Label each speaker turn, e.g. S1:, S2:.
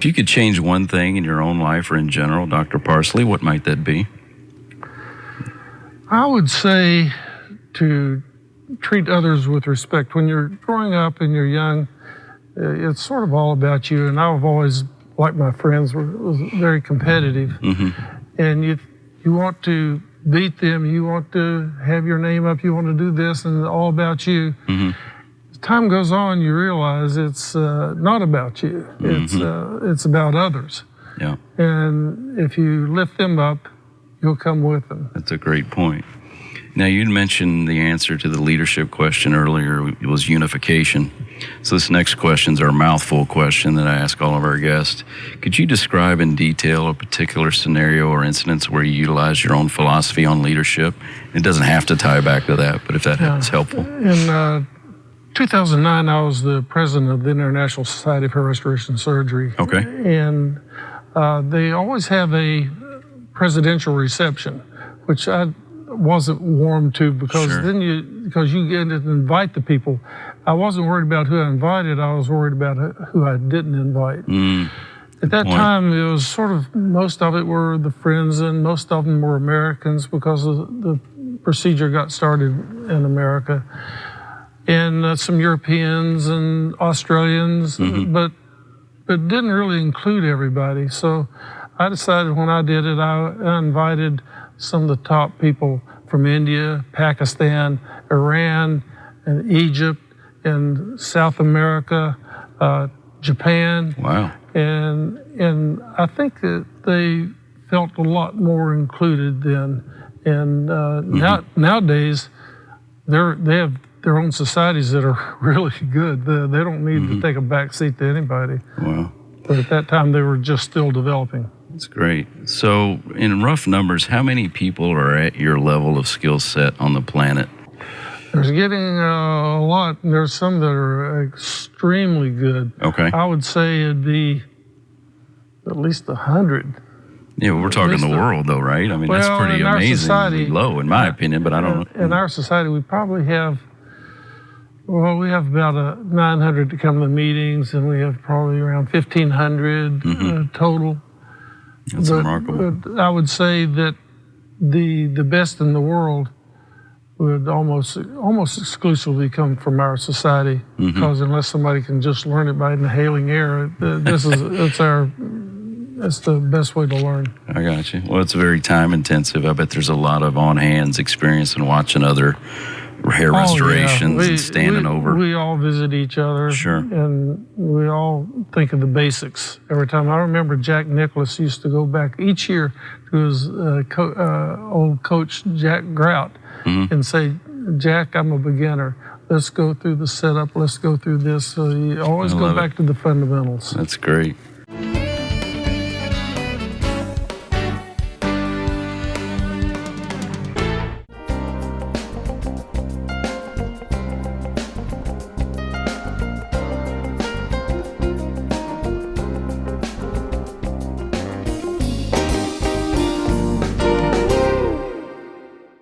S1: If you could change one thing in your own life or in general, Dr. Parsley, what might that be?
S2: I would say to treat others with respect. When you're growing up and you're young, it's sort of all about you. And I've always, like my friends, was very competitive. And you want to beat them, you want to have your name up, you want to do this, and all about you. As time goes on, you realize it's not about you. It's about others.
S1: Yeah.
S2: And if you lift them up, you'll come with them.
S1: That's a great point. Now, you'd mentioned the answer to the leadership question earlier was unification. So this next question's our mouthful question that I ask all of our guests. Could you describe in detail a particular scenario or incidents where you utilized your own philosophy on leadership? It doesn't have to tie back to that, but if that is helpful.
S2: In 2009, I was the president of the International Society of Hair Restoration Surgery.
S1: Okay.
S2: And they always have a presidential reception, which I wasn't warm to because because you get to invite the people. I wasn't worried about who I invited. I was worried about who I didn't invite. At that time, it was sort of, most of it were the friends and most of them were Americans because the procedure got started in America. And some Europeans and Australians, but didn't really include everybody. So I decided when I did it, I invited some of the top people from India, Pakistan, Iran, and Egypt, and South America, Japan.
S1: Wow.
S2: And I think that they felt a lot more included then. And nowadays, they have their own societies that are really good. They don't need to take a back seat to anybody.
S1: Wow.
S2: But at that time, they were just still developing.
S1: That's great. So in rough numbers, how many people are at your level of skill set on the planet?
S2: There's getting a lot. There's some that are extremely good.
S1: Okay.
S2: I would say it'd be at least 100.
S1: Yeah, we're talking the world, though, right? I mean, that's pretty amazingly low, in my opinion, but I don't know.
S2: In our society, we probably have, we have about 900 to come to the meetings, and we have probably around 1,500 total.
S1: That's remarkable.
S2: But I would say that the best in the world would almost exclusively come from our society, because unless somebody can just learn it by inhaling air, it's the best way to learn.
S1: I got you. Well, it's very time intensive. I bet there's a lot of on hands experience in watching other hair restorations and standing over.
S2: We all visit each other.
S1: Sure.
S2: And we all think of the basics every time. I remember Jack Nicklaus used to go back each year to his old coach, Jack Grout, and say, Jack, I'm a beginner. Let's go through the setup. Let's go through this. So you always go back to the fundamentals.
S1: That's great.